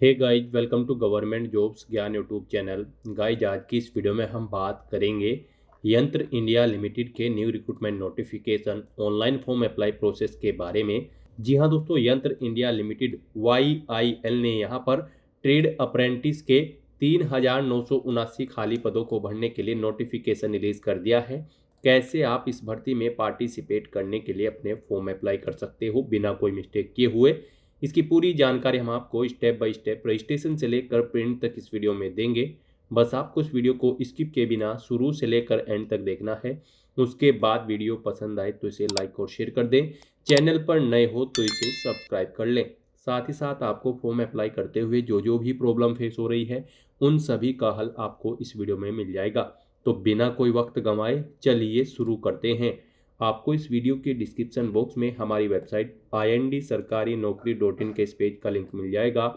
Hey guys, welcome to government jobs Gyan YouTube channel. Guys, आज की इस वीडियो में हम बात करेंगे यंत्र इंडिया लिमिटेड के new recruitment notification online form apply process के बारे में। जी हाँ दोस्तों, यंत्र इंडिया लिमिटेड YIL ने यहाँ पर ट्रेड अप्रेंटिस के 3,979 खाली पदों को भरने के लिए नोटिफिकेशन रिलीज कर दिया है। कैसे आप इस भर्ती में पार्टिसिपेट करने के लिए अपने फॉर्म अप्लाई कर सकते हो बिना कोई मिस्टेक किए हुए, इसकी पूरी जानकारी हम आपको स्टेप बाय स्टेप रजिस्ट्रेशन से लेकर प्रिंट तक इस वीडियो में देंगे। बस आपको इस वीडियो को स्किप किए बिना शुरू से लेकर एंड तक देखना है। उसके बाद वीडियो पसंद आए तो इसे लाइक और शेयर कर दें। चैनल पर नए हो तो इसे सब्सक्राइब कर लें। साथ ही साथ आपको फॉर्म अप्लाई करते हुए जो जो भी प्रॉब्लम फेस हो रही है उन सभी का हल आपको इस वीडियो में मिल जाएगा। तो बिना कोई वक्त गंवाए चलिए शुरू करते हैं। आपको इस वीडियो के डिस्क्रिप्शन बॉक्स में हमारी वेबसाइट IND-sarkari-naukri.in के इस पेज का लिंक मिल जाएगा।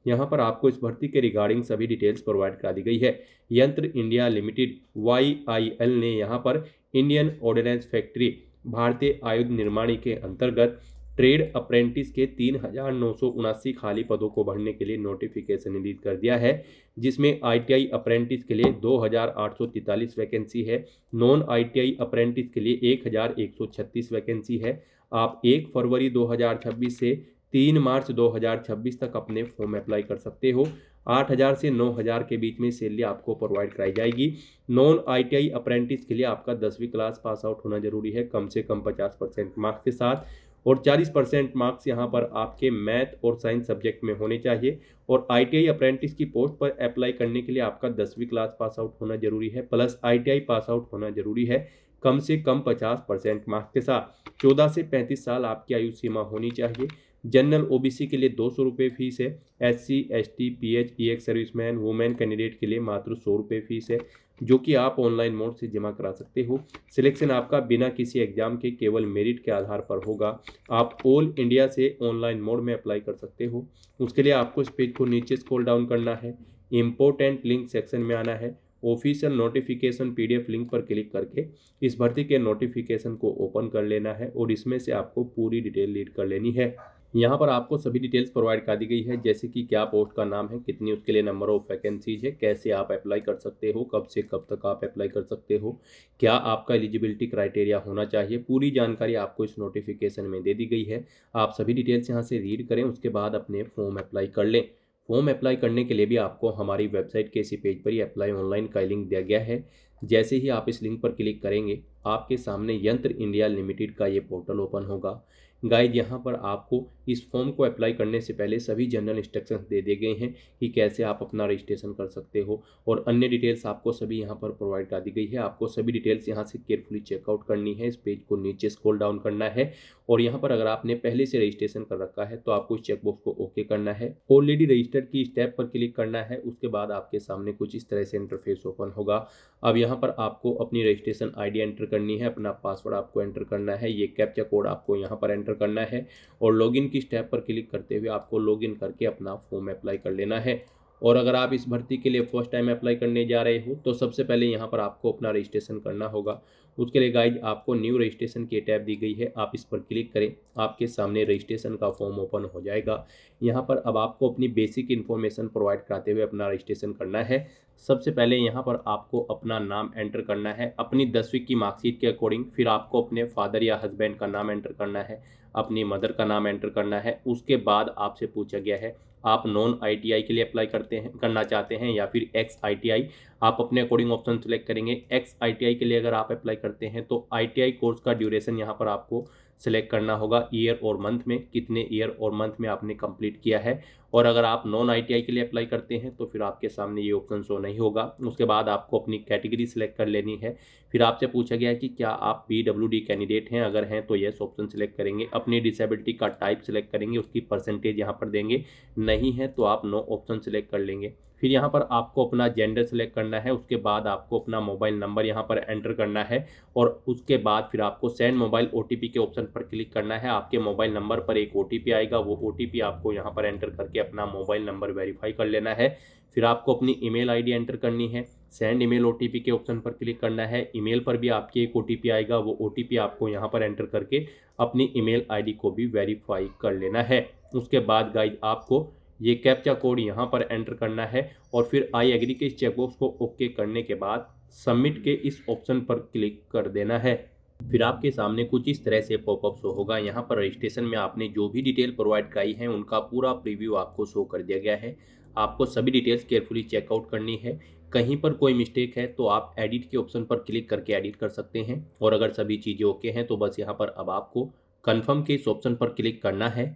यहाँ पर आपको इस भर्ती के रिगार्डिंग सभी डिटेल्स प्रोवाइड करा दी गई है। यंत्र इंडिया लिमिटेड YIL ने यहाँ पर इंडियन ऑर्डिनेंस फैक्ट्री भारतीय आयुध निर्माणी के अंतर्गत ट्रेड अप्रेंटिस के 3,979 खाली पदों को भरने के लिए नोटिफिकेशन रिलीज कर दिया है, जिसमें ITI अप्रेंटिस के लिए 2,843 वैकेंसी है। नॉन ITI अप्रेंटिस के लिए 1,136 वैकेंसी है। आप 1 फरवरी 2026 से 3 मार्च 2026 तक अपने फॉर्म अप्लाई कर सकते हो। 8,000 से 9,000 के बीच में सैलरी आपको प्रोवाइड कराई जाएगी। नॉन ITI अप्रेंटिस के लिए आपका 10वीं क्लास पास आउट होना जरूरी है, कम से कम 50% मार्क्स के साथ, और 40% मार्क्स यहाँ पर आपके मैथ और साइंस सब्जेक्ट में होने चाहिए। और ITI अप्रेंटिस की पोस्ट पर अप्लाई करने के लिए आपका 10वीं क्लास पास आउट होना जरूरी है, प्लस ITI पास आउट होना जरूरी है, कम से कम 50% मार्क्स के साथ। 14 से 35 साल आपकी आयु सीमा होनी चाहिए। जनरल OBC के लिए 200 रुपये फीस है। SC ST PH EX serviceman women candidate के लिए मात्र 100 रुपये फीस है, जो कि आप ऑनलाइन मोड से जमा करा सकते हो। सिलेक्शन आपका बिना किसी एग्जाम के केवल मेरिट के आधार पर होगा। आप ऑल इंडिया से ऑनलाइन मोड में अप्लाई कर सकते हो। उसके लिए आपको इस पेज को नीचे स्क्रॉल डाउन करना है, इंपॉर्टेंट लिंक सेक्शन में आना है, ऑफिशियल नोटिफिकेशन PDF लिंक पर क्लिक करके इस भर्ती के नोटिफिकेशन को ओपन कर लेना है और इसमें से आपको पूरी डिटेल रीड कर लेनी है। यहाँ पर आपको सभी डिटेल्स प्रोवाइड कर दी गई है, जैसे कि क्या पोस्ट का नाम है, कितनी उसके लिए नंबर ऑफ वैकेंसीज है, कैसे आप अप्लाई कर सकते हो, कब से कब तक आप अप्लाई कर सकते हो, क्या आपका एलिजिबिलिटी क्राइटेरिया होना चाहिए। पूरी जानकारी आपको इस नोटिफिकेशन में दे दी गई है। आप सभी डिटेल्स यहाँ से रीड करें, उसके बाद अपने फॉर्म अप्लाई कर लें। फॉर्म अप्लाई करने के लिए भी आपको हमारी वेबसाइट के इसी पेज पर ही अप्लाई ऑनलाइन का लिंक दिया गया है। जैसे ही आप इस लिंक पर क्लिक करेंगे, आपके सामने यंत्र इंडिया लिमिटेड का ये पोर्टल ओपन होगा। गाइड, यहाँ पर आपको इस फॉर्म को अप्लाई करने से पहले सभी जनरल इंस्ट्रक्शंस दे दिए गए हैं कि कैसे आप अपना रजिस्ट्रेशन कर सकते हो, और अन्य डिटेल्स आपको सभी यहाँ पर प्रोवाइड कर दी गई है। आपको सभी डिटेल्स यहाँ से केयरफुली चेकआउट करनी है। इस पेज को नीचे स्क्रॉल डाउन करना है और यहाँ पर अगर आपने पहले से रजिस्ट्रेशन कर रखा है तो आपको इस चेकबॉक्स को ओके करना है। ऑलरेडी रजिस्टर्ड की स्टेप पर क्लिक करना है। उसके बाद आपके सामने कुछ इस तरह से इंटरफेस ओपन होगा। अब यहाँ पर आपको अपनी रजिस्ट्रेशन ID एंटर करनी है, अपना पासवर्ड आपको एंटर करना है, ये कैप्चा कोड आपको यहाँ पर एंटर करना है और लॉगिन की स्टेप पर क्लिक करते हुए आपको लॉगिन करके अपना फॉर्म अप्लाई कर लेना है। और अगर आप इस भर्ती के लिए फर्स्ट टाइम अप्लाई करने जा रहे हो तो सबसे पहले यहाँ पर आपको अपना रजिस्ट्रेशन करना होगा। उसके लिए गाइज आपको न्यू रजिस्ट्रेशन की टैब दी गई है, आप इस पर क्लिक करें, आपके सामने रजिस्ट्रेशन का फॉर्म ओपन हो जाएगा। यहाँ पर अब आपको अपनी बेसिक इन्फॉर्मेशन प्रोवाइड कराते हुए अपना रजिस्ट्रेशन करना है। सबसे पहले यहाँ पर आपको अपना नाम एंटर करना है अपनी 10वीं की मार्कशीट के अकॉर्डिंग। फिर आपको अपने फादर या हस्बैंड का नाम एंटर करना है, अपनी मदर का नाम एंटर करना है। उसके बाद आपसे पूछा गया है आप नॉन ITI के लिए अप्लाई करना चाहते हैं या फिर एक्स ITI। आप अपने अकॉर्डिंग ऑप्शन सेलेक्ट करेंगे। एक्स ITI के लिए अगर आप अप्लाई करते हैं तो ITI कोर्स का ड्यूरेशन यहाँ पर आपको सेलेक्ट करना होगा, ईयर और मंथ में, कितने ईयर और मंथ में आपने कंप्लीट किया है। और अगर आप नॉन ITI के लिए अप्लाई करते हैं तो फिर आपके सामने ये ऑप्शन शो नहीं होगा। उसके बाद आपको अपनी कैटेगरी सिलेक्ट कर लेनी है। फिर आपसे पूछा गया है कि क्या आप PWD कैंडिडेट हैं, अगर हैं तो येस ऑप्शन सिलेक्ट करेंगे। अपनी डिसेबिलिटी का टाइप सिलेक्ट करेंगे, उसकी परसेंटेज यहाँ पर देंगे, नहीं है तो आप नो ऑप्शन सिलेक्ट कर लेंगे। फिर यहाँ पर आपको अपना जेंडर सेलेक्ट करना है। उसके बाद आपको अपना मोबाइल नंबर यहाँ पर एंटर करना है और उसके बाद फिर आपको सेंड मोबाइल OTP के ऑप्शन पर क्लिक करना है। आपके मोबाइल नंबर पर एक OTP आएगा, वो OTP आपको यहाँ पर एंटर करके अपना मोबाइल नंबर वेरीफाई कर लेना है। फिर आपको अपनी ईमेल ID एंटर करनी है, सेंड ईमेल OTP के ऑप्शन पर क्लिक करना है। ईमेल पर भी आपकी एक OTP आएगा, वो OTP आपको यहाँ पर एंटर करके अपनी ईमेल ID को भी वेरीफाई कर लेना है। उसके बाद गाइज आपको ये कैप्चा कोड यहाँ पर एंटर करना है और फिर आई एग्री के इस चेकबॉक्स को ओके करने के बाद सबमिट के इस ऑप्शन पर क्लिक कर देना है। फिर आपके सामने कुछ इस तरह से पॉपअप शो होगा। यहाँ पर रजिस्ट्रेशन में आपने जो भी डिटेल प्रोवाइड कराई है उनका पूरा प्रीव्यू आपको शो कर दिया गया है। आपको सभी डिटेल्स केयरफुली चेकआउट करनी है। कहीं पर कोई मिस्टेक है तो आप एडिट के ऑप्शन पर क्लिक करके एडिट कर सकते हैं, और अगर सभी चीज़ें ओके हैं तो बस यहाँ पर अब आपको कन्फर्म के इस ऑप्शन पर क्लिक करना है।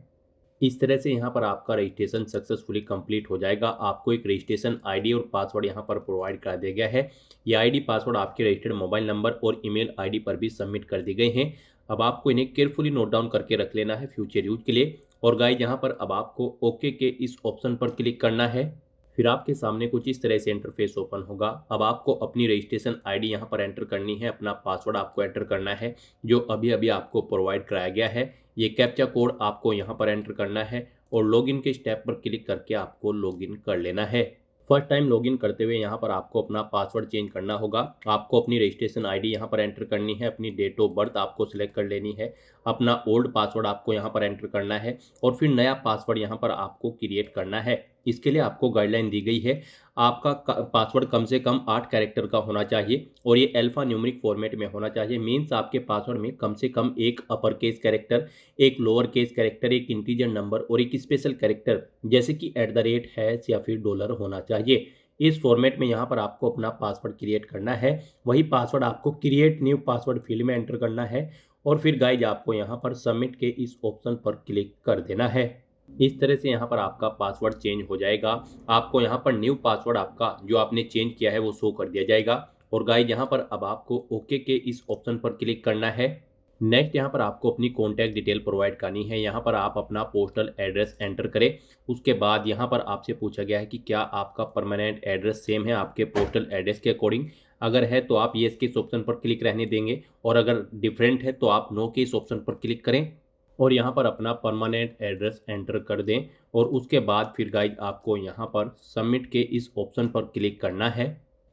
इस तरह से यहाँ पर आपका रजिस्ट्रेशन सक्सेसफुली कंप्लीट हो जाएगा। आपको एक रजिस्ट्रेशन आईडी और पासवर्ड यहाँ पर प्रोवाइड करा दिया गया है। ये आईडी पासवर्ड आपके रजिस्टर्ड मोबाइल नंबर और ईमेल आईडी पर भी सबमिट कर दी गए हैं। अब आपको इन्हें केयरफुली नोट डाउन करके रख लेना है फ्यूचर यूज के लिए। और गाइस, यहाँ पर अब आपको ओके के इस ऑप्शन पर क्लिक करना है। फिर आपके सामने कुछ इस तरह से इंटरफेस ओपन होगा। अब आपको अपनी रजिस्ट्रेशन आईडी यहाँ पर एंटर करनी है, अपना पासवर्ड आपको एंटर करना है जो अभी अभी आपको प्रोवाइड कराया गया है। ये कैप्चा कोड आपको यहाँ पर एंटर करना है और लॉगिन के स्टेप पर क्लिक करके आपको लॉगिन कर लेना है। फर्स्ट टाइम लॉगिन करते हुए यहाँ पर आपको अपना पासवर्ड चेंज करना होगा। आपको अपनी रजिस्ट्रेशन आईडी यहाँ पर एंटर करनी है, अपनी डेट ऑफ बर्थ आपको सिलेक्ट कर लेनी है, अपना ओल्ड पासवर्ड आपको यहाँ पर एंटर करना है और फिर नया पासवर्ड यहाँ पर आपको क्रिएट करना है। इसके लिए आपको गाइडलाइन दी गई है। आपका पासवर्ड कम से कम 8 कैरेक्टर का होना चाहिए और ये अल्फा न्यूमेरिक फॉर्मेट में होना चाहिए। मीन्स आपके पासवर्ड में कम से कम एक अपर केस कैरेक्टर, एक लोअर केस कैरेक्टर, एक इंटीजर नंबर और एक स्पेशल कैरेक्टर जैसे कि @ हैश या फिर डॉलर होना चाहिए। इस फॉर्मेट में यहाँ पर आपको अपना पासवर्ड क्रिएट करना है। वही पासवर्ड आपको क्रिएट न्यू पासवर्ड फील्ड में एंटर करना है और फिर गाइज आपको यहाँ पर सबमिट के इस ऑप्शन पर क्लिक कर देना है। इस तरह से यहाँ पर आपका पासवर्ड चेंज हो जाएगा। आपको यहाँ पर न्यू पासवर्ड आपका जो आपने चेंज किया है वो शो कर दिया जाएगा। और गाइज, यहाँ पर अब आपको ओके के इस ऑप्शन पर क्लिक करना है। नेक्स्ट यहाँ पर आपको अपनी कॉन्टैक्ट डिटेल प्रोवाइड करनी है। यहाँ पर आप अपना पोस्टल एड्रेस एंटर करें। उसके बाद यहाँ पर आपसे पूछा गया है कि क्या आपका परमानेंट एड्रेस सेम है आपके पोस्टल एड्रेस के अकॉर्डिंग। अगर है तो आप येस के इस ऑप्शन पर क्लिक रहने देंगे और अगर डिफरेंट है तो आप नो के इस ऑप्शन पर क्लिक करें और यहाँ पर अपना परमानेंट एड्रेस एंटर कर दें। और उसके बाद फिर गाइज आपको यहाँ पर सबमिट के इस ऑप्शन पर क्लिक करना है।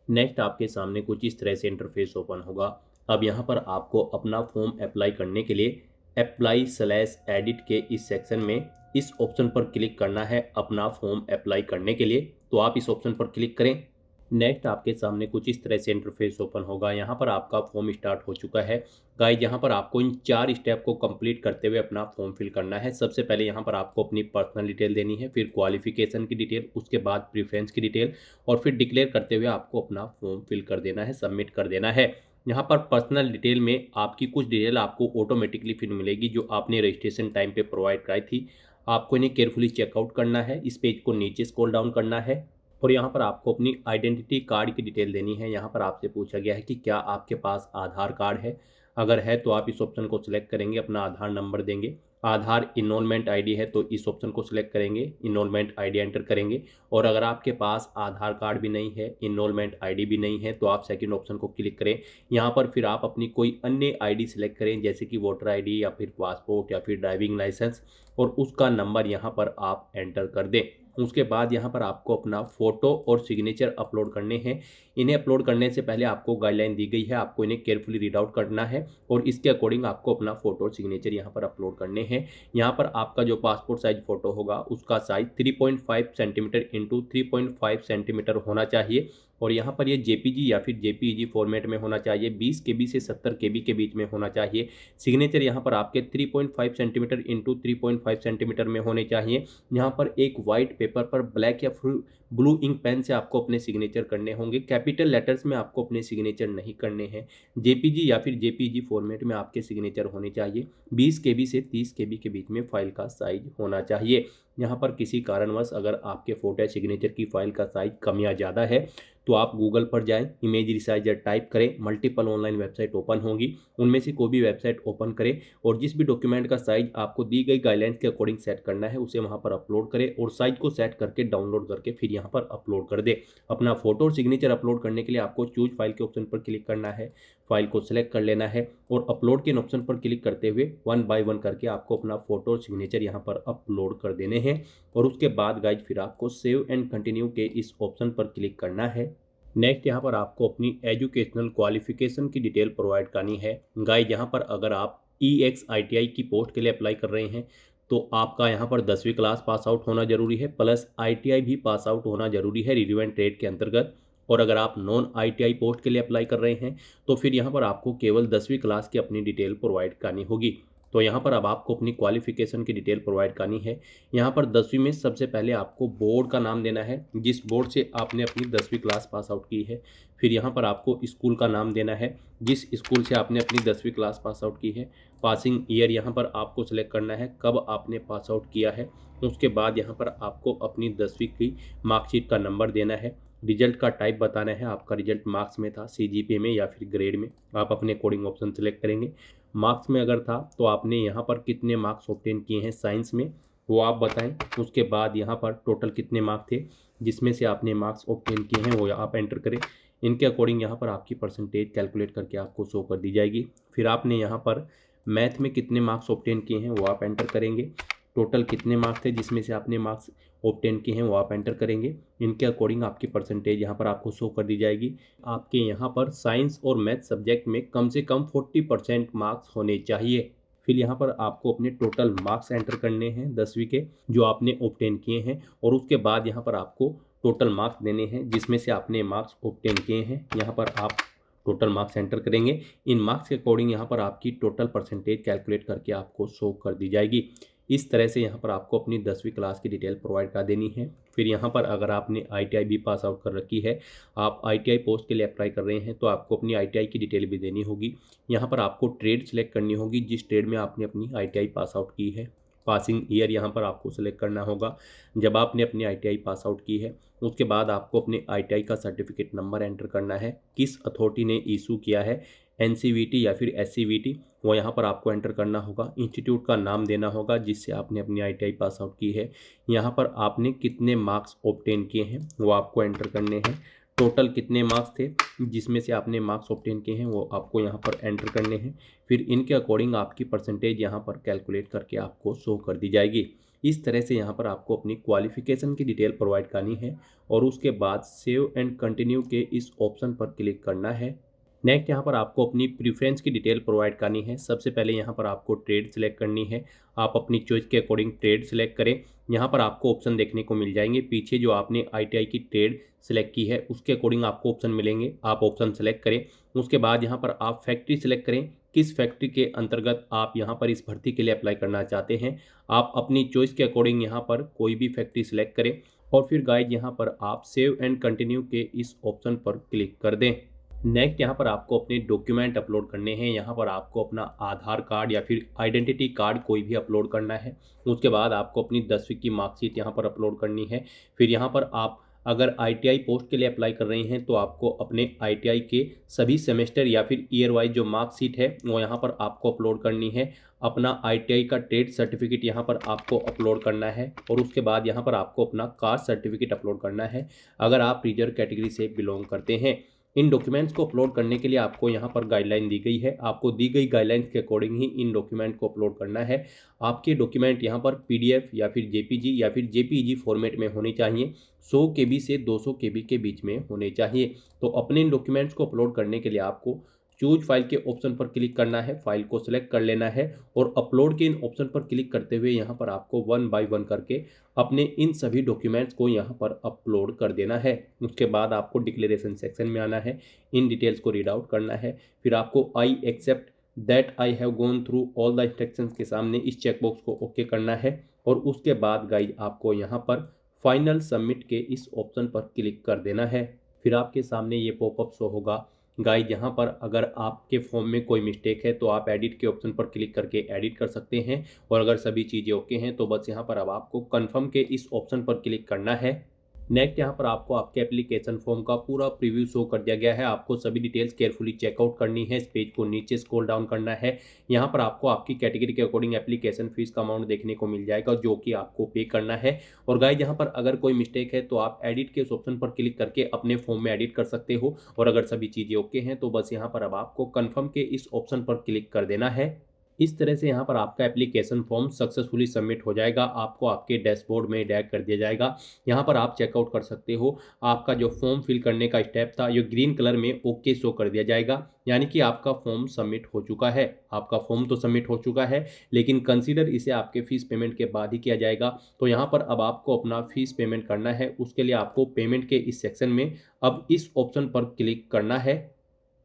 नेक्स्ट आपके सामने कुछ इस तरह से इंटरफेस ओपन होगा। अब यहाँ पर आपको अपना फॉर्म अप्लाई करने के लिए अप्लाई/एडिट के इस सेक्शन में इस ऑप्शन पर क्लिक करना है अपना फॉर्म अप्लाई करने के लिए। तो आप इस ऑप्शन पर क्लिक करें। नेक्स्ट आपके सामने कुछ इस तरह से इंटरफेस ओपन होगा। यहाँ पर आपका फॉर्म स्टार्ट हो चुका है। गाइज, यहाँ पर आपको इन 4 स्टेप को कंप्लीट करते हुए अपना फॉर्म फिल करना है। सबसे पहले यहाँ पर आपको अपनी पर्सनल डिटेल देनी है, फिर क्वालिफिकेशन की डिटेल, उसके बाद प्रीफ्रेंस की डिटेल और फिर डिक्लेयर करते हुए आपको अपना फॉर्म फिल कर देना है, सबमिट कर देना है। यहाँ पर पर्सनल डिटेल में आपकी कुछ डिटेल आपको ऑटोमेटिकली फिर मिलेगी जो आपने रजिस्ट्रेशन टाइम पे प्रोवाइड कराई थी। आपको इन्हें केयरफुली चेकआउट करना है। इस पेज को नीचे स्क्रॉल डाउन करना है और यहाँ पर आपको अपनी आइडेंटिटी कार्ड की डिटेल देनी है। यहाँ पर आपसे पूछा गया है कि क्या आपके पास आधार कार्ड है। अगर है तो आप इस ऑप्शन को सिलेक्ट करेंगे, अपना आधार नंबर देंगे। आधार इनरोलमेंट आईडी है तो इस ऑप्शन को सिलेक्ट करेंगे, इनरोलमेंट आईडी एंटर करेंगे। और अगर आपके पास आधार कार्ड भी नहीं है, इनरोलमेंट आईडी भी नहीं है तो आप सेकंड ऑप्शन को क्लिक करें। यहाँ पर फिर आप अपनी कोई अन्य आईडी सिलेक्ट करें जैसे कि वोटर आईडी या फिर पासपोर्ट या फिर ड्राइविंग लाइसेंस और उसका नंबर यहाँ पर आप एंटर कर दें। उसके बाद यहाँ पर आपको अपना फ़ोटो और सिग्नेचर अपलोड करने हैं। इन्हें अपलोड करने से पहले आपको गाइडलाइन दी गई है, आपको इन्हें केयरफुली रीड आउट करना है और इसके अकॉर्डिंग आपको अपना फ़ोटो और सिग्नेचर यहाँ पर अपलोड करने हैं। यहाँ पर आपका जो पासपोर्ट साइज फ़ोटो होगा उसका साइज 3.5 सेंटीमीटर इंटू 3.5 सेंटीमीटर होना चाहिए और यहाँ पर ये जेपीजी या फिर जेपीईजी फॉर्मेट में होना चाहिए। 20 KB से 70 KB के बीच में होना चाहिए। सिग्नेचर यहाँ पर आपके 3.5 सेंटीमीटर इंटू 3.5 सेंटीमीटर में होने चाहिए। यहाँ पर एक वाइट पेपर पर ब्लैक या फिर ब्लू इंक पेन से आपको अपने सिग्नेचर करने होंगे। कैपिटल लेटर्स में आपको अपने सिग्नेचर नहीं करने हैं। जेपीजी या फिर जेपीईजी फॉर्मेट में आपके सिग्नेचर होने चाहिए। 20 KB से 30 KB के बीच में फाइल का साइज होना चाहिए। यहाँ पर किसी कारणवश अगर आपके फोटो या सिग्नेचर की फाइल का साइज कम या ज़्यादा है तो आप गूगल पर जाएं, इमेज रिसाइजर टाइप करें, मल्टीपल ऑनलाइन वेबसाइट ओपन होंगी, उनमें से कोई भी वेबसाइट ओपन करें और जिस भी डॉक्यूमेंट का साइज आपको दी गई गाइडलाइंस के अकॉर्डिंग सेट करना है उसे वहां पर अपलोड करें और साइज को सेट करके डाउनलोड करके फिर यहाँ पर अपलोड कर दें। अपना फोटो और सिग्नेचर अपलोड करने के लिए आपको चूज फाइल के ऑप्शन पर क्लिक करना है, फाइल को सिलेक्ट कर लेना है और अपलोड के ऑप्शन पर क्लिक करते हुए 1 बाय 1 करके आपको अपना फोटो और सिग्नेचर यहाँ पर अपलोड कर देने हैं। और उसके बाद गाइज फिर आपको सेव एंड कंटिन्यू के इस ऑप्शन पर क्लिक करना है। नेक्स्ट यहाँ पर आपको अपनी एजुकेशनल क्वालिफिकेशन की डिटेल प्रोवाइड करनी है। गाइज यहाँ पर अगर आप EX ITI की पोस्ट के लिए अप्लाई कर रहे हैं तो आपका यहाँ पर 10वीं क्लास पास आउट होना जरूरी है, प्लस ITI भी पास आउट होना जरूरी है रिलेवेंट ट्रेड के अंतर्गत। और अगर आप नॉन ITI पोस्ट के लिए अप्लाई कर रहे हैं तो फिर यहाँ पर आपको केवल 10वीं क्लास की अपनी डिटेल प्रोवाइड करनी होगी। तो यहाँ पर अब आपको अपनी क्वालिफिकेशन की डिटेल प्रोवाइड करनी है। यहाँ पर 10वीं में सबसे पहले आपको बोर्ड का नाम देना है, जिस बोर्ड से आपने अपनी 10वीं क्लास पास आउट की है। फिर यहाँ पर आपको स्कूल का नाम देना है, जिस स्कूल से आपने अपनी 10वीं क्लास पास आउट की है। पासिंग ईयर यहाँ पर आपको सेलेक्ट करना है, कब आपने पास आउट किया है। उसके बाद यहाँ पर आपको अपनी 10वीं की मार्कशीट का नंबर देना है। रिजल्ट का टाइप बताना है, आपका रिजल्ट मार्क्स में था, CGPA में या फिर ग्रेड में, आप अपने अकॉर्डिंग ऑप्शन सेलेक्ट करेंगे। मार्क्स में अगर था तो आपने यहाँ पर कितने मार्क्स ऑब्टेन किए हैं साइंस में वो आप बताएं। उसके बाद यहाँ पर टोटल कितने मार्क्स थे जिसमें से आपने मार्क्स ऑब्टेन किए हैं वो आप एंटर करें। इनके अकॉर्डिंग यहाँ पर आपकी परसेंटेज कैलकुलेट करके आपको शो कर दी जाएगी। फिर आपने यहाँ पर मैथ में कितने मार्क्स ऑब्टेन किए हैं वो आप एंटर करेंगे। टोटल कितने मार्क्स थे जिसमें से आपने मार्क्स ऑब्टेन किए हैं वो आप एंटर करेंगे। इनके अकॉर्डिंग आपकी परसेंटेज यहाँ पर आपको शो कर दी जाएगी। आपके यहाँ पर साइंस और मैथ सब्जेक्ट में कम से कम 40% मार्क्स होने चाहिए। फिर यहाँ पर आपको अपने टोटल मार्क्स एंटर करने हैं 10वीं के जो आपने ऑब्टेन किए हैं, और उसके बाद यहाँ पर आपको टोटल मार्क्स देने हैं जिसमें से आपने मार्क्स ऑब्टेन किए हैं। यहाँ पर आप टोटल मार्क्स एंटर करेंगे। इन मार्क्स के अकॉर्डिंग यहाँ पर आपकी टोटल परसेंटेज कैलकुलेट करके आपको शो कर दी जाएगी। इस तरह से यहाँ पर आपको अपनी 10वीं क्लास की डिटेल प्रोवाइड कर देनी है। फिर यहाँ पर अगर आपने ITI भी पास आउट कर रखी है, आप ITI पोस्ट के लिए अप्लाई कर रहे हैं, तो आपको अपनी ITI की डिटेल भी देनी होगी। यहाँ पर आपको ट्रेड सेलेक्ट करनी होगी जिस ट्रेड में आपने अपनी ITI पास आउट की है। पासिंग ईयर यहाँ पर आपको सेलेक्ट करना होगा जब आपने अपनी ITI पास आउट की है। उसके बाद आपको अपने ITI का सर्टिफिकेट नंबर एंटर करना है, किस अथॉरिटी ने इशू किया है, NCVT या फिर SCVT, वो यहाँ पर आपको एंटर करना होगा। इंस्टीट्यूट का नाम देना होगा जिससे आपने अपनी ITI पास आउट की है। यहाँ पर आपने कितने मार्क्स ऑब्टेन किए हैं वो आपको एंटर करने हैं। टोटल कितने मार्क्स थे जिसमें से आपने मार्क्स ऑब्टेन किए हैं वो आपको यहाँ पर एंटर करने हैं। फिर इनके अकॉर्डिंग आपकी परसेंटेज यहाँ पर कैलकुलेट करके आपको शो कर दी जाएगी। इस तरह से यहाँ पर आपको अपनी क्वालिफिकेशन की डिटेल प्रोवाइड करनी है और उसके बाद सेव एंड कंटिन्यू के इस ऑप्शन पर क्लिक करना है। नेक्स्ट यहाँ पर आपको अपनी प्रीफ्रेंस की डिटेल प्रोवाइड करनी है। सबसे पहले यहाँ पर आपको ट्रेड सेलेक्ट करनी है। आप अपनी चॉइस के अकॉर्डिंग ट्रेड सेलेक्ट करें। यहाँ पर आपको ऑप्शन देखने को मिल जाएंगे, पीछे जो आपने ITI की ट्रेड सेलेक्ट की है उसके अकॉर्डिंग आपको ऑप्शन मिलेंगे, आप ऑप्शन सेलेक्ट करें। उसके बाद यहाँ पर आप फैक्ट्री सेलेक्ट करें, किस फैक्ट्री के अंतर्गत आप यहाँ पर इस भर्ती के लिए अप्लाई करना चाहते हैं। आप अपनी चॉइस के अकॉर्डिंग यहाँ पर कोई भी फैक्ट्री सेलेक्ट करें और फिर गाइड यहाँ पर आप सेव एंड कंटिन्यू के इस ऑप्शन पर क्लिक कर दें। नेक्स्ट यहाँ पर आपको अपने डॉक्यूमेंट अपलोड करने हैं। यहाँ पर आपको अपना आधार कार्ड या फिर आइडेंटिटी कार्ड कोई भी अपलोड करना है। उसके बाद आपको अपनी 10वीं की मार्कशीट यहाँ पर अपलोड करनी है। फिर यहाँ पर आप अगर ITI पोस्ट के लिए अप्लाई कर रहे हैं तो आपको अपने ITI के सभी सेमेस्टर या फिर ईयर वाइज जो मार्कशीट है वो यहाँ पर आपको अपलोड करनी है। अपना ITI का ट्रेड सर्टिफिकेट यहाँ पर आपको अपलोड करना है और उसके बाद यहाँ पर आपको अपना कास्ट सर्टिफिकेट अपलोड करना है अगर आप रिजर्व कैटेगरी से बिलोंग करते हैं। इन डॉक्यूमेंट्स को अपलोड करने के लिए आपको यहाँ पर गाइडलाइन दी गई है। आपको दी गई गाइडलाइंस के अकॉर्डिंग ही इन डॉक्यूमेंट को अपलोड करना है। आपके डॉक्यूमेंट यहाँ पर PDF या फिर JPG या फिर JPEG फॉर्मेट में होने चाहिए। 100 KB से 200 KB के बीच में होने चाहिए। तो अपने इन डॉक्यूमेंट्स को अपलोड करने के लिए आपको चूज फाइल के ऑप्शन पर क्लिक करना है, फाइल को सिलेक्ट कर लेना है और अपलोड के इन ऑप्शन पर क्लिक करते हुए यहाँ पर आपको 1 बाय 1 करके अपने इन सभी डॉक्यूमेंट्स को यहाँ पर अपलोड कर देना है। उसके बाद आपको डिक्लेरेशन सेक्शन में आना है, इन डिटेल्स को रीड आउट करना है। फिर आपको I accept that I have gone through all the instructions के सामने इस चेकबॉक्स को ओके करना है और उसके बाद गाइड आपको यहाँ पर फाइनल सबमिट के इस ऑप्शन पर क्लिक कर देना है। फिर आपके सामने ये पॉपअप शो होगा। गाइड यहाँ पर अगर आपके फॉर्म में कोई मिस्टेक है तो आप एडिट के ऑप्शन पर क्लिक करके एडिट कर सकते हैं और अगर सभी चीज़ें ओके हैं तो बस यहाँ पर अब आपको कंफर्म के इस ऑप्शन पर क्लिक करना है। नेक्स्ट यहाँ पर आपको आपके एप्लीकेशन फॉर्म का पूरा प्रीव्यू शो कर दिया गया है। आपको सभी डिटेल्स केयरफुली चेकआउट करनी है। इस पेज को नीचे स्क्रॉल डाउन करना है। यहाँ पर आपको आपकी कैटेगरी के अकॉर्डिंग एप्लीकेशन फीस का अमाउंट देखने को मिल जाएगा जो कि आपको पे करना है। और गाइस यहाँ पर अगर कोई मिस्टेक है तो आप एडिट के इस ऑप्शन पर क्लिक करके अपने फॉर्म में एडिट कर सकते हो और अगर सभी चीज़ें ओके हैं तो बस यहाँ पर अब आपको कन्फर्म के इस ऑप्शन पर क्लिक कर देना है। इस तरह से यहाँ पर आपका एप्लीकेशन फॉर्म सक्सेसफुली सबमिट हो जाएगा, आपको आपके डैशबोर्ड में टैग कर दिया जाएगा। यहाँ पर आप चेकआउट कर सकते हो, आपका जो फॉर्म फिल करने का स्टेप था ये ग्रीन कलर में ओके शो कर दिया जाएगा, यानी कि आपका फॉर्म सबमिट हो चुका है। आपका फॉर्म तो सबमिट हो चुका है, लेकिन कंसीडर इसे आपके फीस पेमेंट के बाद ही किया जाएगा। तो यहाँ पर अब आपको अपना फीस पेमेंट करना है, उसके लिए आपको पेमेंट के इस सेक्शन में अब इस ऑप्शन पर क्लिक करना है।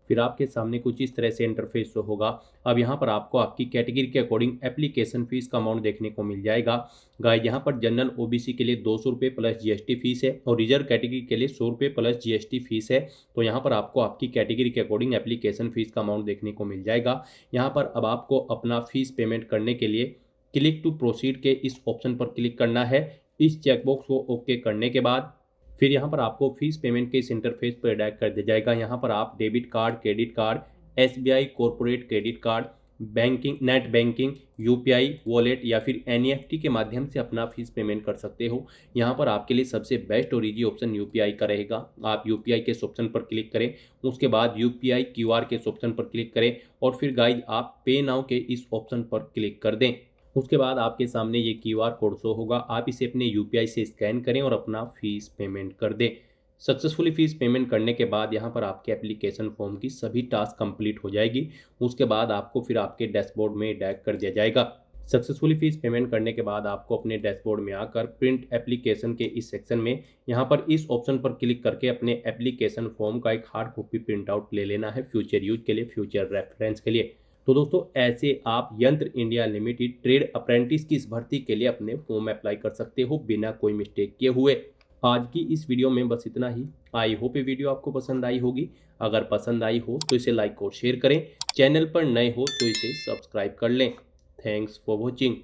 फिर आपके सामने कुछ इस तरह से इंटरफेस शो होगा। अब यहाँ पर आपको आपकी कैटेगरी के अकॉर्डिंग एप्लीकेशन फीस का अमाउंट देखने को मिल जाएगा। गाइस यहाँ पर जनरल ओबीसी के लिए 200 रुपये प्लस जीएसटी फीस है और रिजर्व कैटेगरी के लिए 100 रुपये प्लस जीएसटी फीस है। तो यहाँ पर आपको आपकी कैटेगरी के अकॉर्डिंग एप्लीकेशन फीस का अमाउंट देखने को मिल जाएगा। यहाँ पर अब आपको अपना फीस पेमेंट करने के लिए क्लिक टू प्रोसीड के इस ऑप्शन पर क्लिक करना है। इस चेकबॉक्स को ओके करने के बाद फिर यहाँ पर आपको फीस पेमेंट के इस इंटरफेस पर डायरेक्ट कर दिया जाएगा। यहाँ पर आप debit card, credit card, SBI corporate credit card, banking, net banking, UPI wallet या फिर एनईएफटी के माध्यम से अपना फीस पेमेंट कर सकते हो। यहाँ पर आपके लिए सबसे बेस्ट और ईजी ऑप्शन यूपीआई का रहेगा। आप यूपीआई के इस ऑप्शन पर क्लिक करें, उसके बाद यूपीआई क्यूआर के इस ऑप्शन पर क्लिक करें और फिर गाइज आप पे नाउ के इस ऑप्शन पर क्लिक कर दें। उसके बाद आपके सामने ये क्यूआर कोड शो होगा, आप इसे अपने यूपीआई से स्कैन करें और अपना फीस पेमेंट कर दें। सक्सेसफुली फीस पेमेंट करने के बाद यहाँ पर आपके एप्लीकेशन फॉर्म की सभी टास्क कंप्लीट हो जाएगी। उसके बाद आपको फिर आपके डैशबोर्ड में टैग कर दिया जाएगा। सक्सेसफुली फीस पेमेंट करने के बाद आपको अपने डैशबोर्ड में आकर प्रिंट एप्लीकेशन के इस सेक्शन में यहाँ पर इस ऑप्शन पर क्लिक करके अपने एप्लीकेशन फॉर्म का एक हार्ड कॉपी प्रिंट आउट ले लेना है फ्यूचर यूज के लिए, फ्यूचर रेफरेंस के लिए। तो दोस्तों ऐसे आप यंत्र इंडिया लिमिटेड ट्रेड अप्रेंटिस की इस भर्ती के लिए अपने फॉर्म अप्लाई कर सकते हो बिना कोई मिस्टेक किए हुए। आज की इस वीडियो में बस इतना ही। आई होप ये वीडियो आपको पसंद आई होगी। अगर पसंद आई हो तो इसे लाइक और शेयर करें, चैनल पर नए हो तो इसे सब्सक्राइब कर लें। Thanks for watching.